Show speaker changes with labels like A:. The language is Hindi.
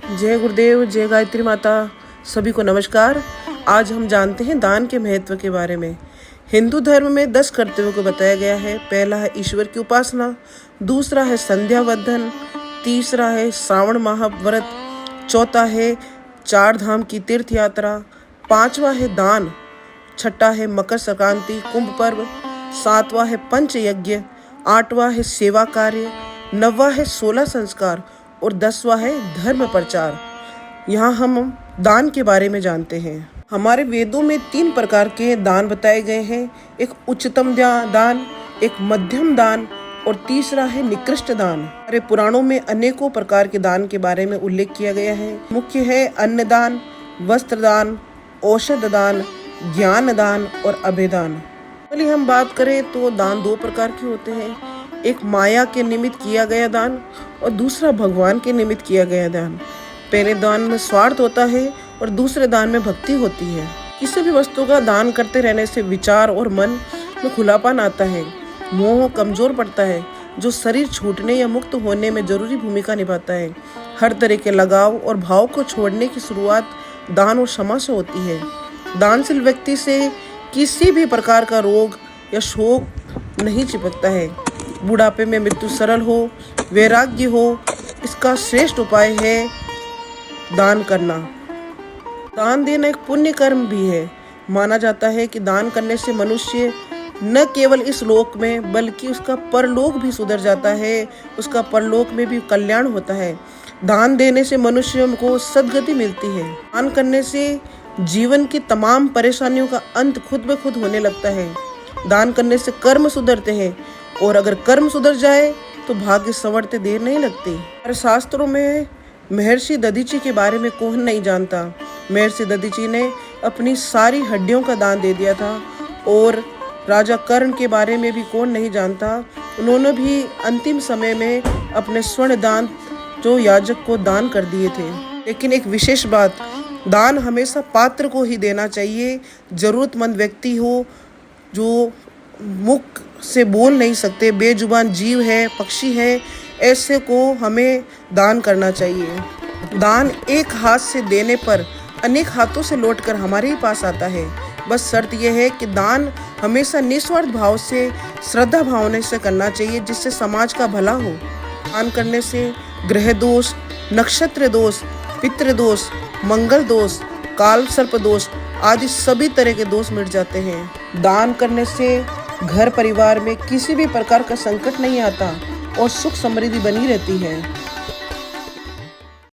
A: जय गुरुदेव, जय गायत्री माता। सभी को नमस्कार। आज हम जानते हैं दान के महत्व के बारे में। हिंदू धर्म में 10 कर्तव्यों को बताया गया है। पहला है ईश्वर की उपासना, दूसरा है संध्या वंदन, तीसरा है श्रावण माह व्रत, चौथा है 4 धाम की तीर्थ यात्रा, 5वां है दान, छठा है मकर संक्रांति कुंभ पर्व, 7वां है पंच यज्ञ, 8वां है सेवा कार्य, 9वां है 16 संस्कार और 10वां है धर्म प्रचार। यहाँ हम दान के बारे में जानते हैं। हमारे वेदों में 3 प्रकार के दान बताए गए हैं। एक उच्चतम दान, एक मध्यम दान और तीसरा है निकृष्ट दान। हमारे पुराणों में अनेकों प्रकार के दान के बारे में उल्लेख किया गया है। मुख्य है अन्नदान, वस्त्र दान, औषध दान, ज्ञान दान और अभय दान। चलिए हम बात करें तो दान 2 प्रकार के होते हैं। एक माया के निमित्त किया गया दान और दूसरा भगवान के निमित्त किया गया दान। पहले दान में स्वार्थ होता है और दूसरे दान में भक्ति होती है। किसी भी वस्तु का दान करते रहने से विचार और मन में खुलापन आता है, मोह कमजोर पड़ता है, जो शरीर छूटने या मुक्त होने में जरूरी भूमिका निभाता है। हर तरह के लगाव और भाव को छोड़ने की शुरुआत दान और क्षमा से होती है। दानशील व्यक्ति से किसी भी प्रकार का रोग या शोक नहीं चिपकता है। बुढ़ापे में मृत्यु सरल हो, वैराग्य हो, इसका श्रेष्ठ उपाय है दान करना। दान देना एक पुण्य कर्म भी है। माना जाता है कि दान करने से मनुष्य न केवल इस लोक में बल्कि उसका परलोक भी सुधर जाता है, उसका परलोक में भी कल्याण होता है। दान देने से मनुष्यों को सद्गति मिलती है। दान करने से जीवन की तमाम परेशानियों का अंत खुद ब खुद होने लगता है। दान करने से कर्म सुधरते हैं और अगर कर्म सुधर जाए तो भाग्य संवरते देर नहीं लगती। हमारे शास्त्रों में महर्षि दधीची के बारे में कौन नहीं जानता। महर्षि दधीची ने अपनी सारी हड्डियों का दान दे दिया था और राजा कर्ण के बारे में भी कौन नहीं जानता। उन्होंने भी अंतिम समय में अपने स्वर्ण दान जो याजक को दान कर दिए थे। लेकिन एक विशेष बात, दान हमेशा पात्र को ही देना चाहिए। जरूरतमंद व्यक्ति हो, जो मुख से बोल नहीं सकते, बेजुबान जीव है, पक्षी है, ऐसे को हमें दान करना चाहिए। दान एक हाथ से देने पर अनेक हाथों से लौटकर हमारे ही पास आता है। बस शर्त यह है कि दान हमेशा निस्वार्थ भाव से, श्रद्धा भावना से करना चाहिए, जिससे समाज का भला हो। दान करने से ग्रह दोष, नक्षत्र दोष, पितृ दोष, मंगल दोष, काल सर्प दोष आदि सभी तरह के दोष मिट जाते हैं। दान करने से घर परिवार में किसी भी प्रकार का संकट नहीं आता और सुख समृद्धि बनी रहती है।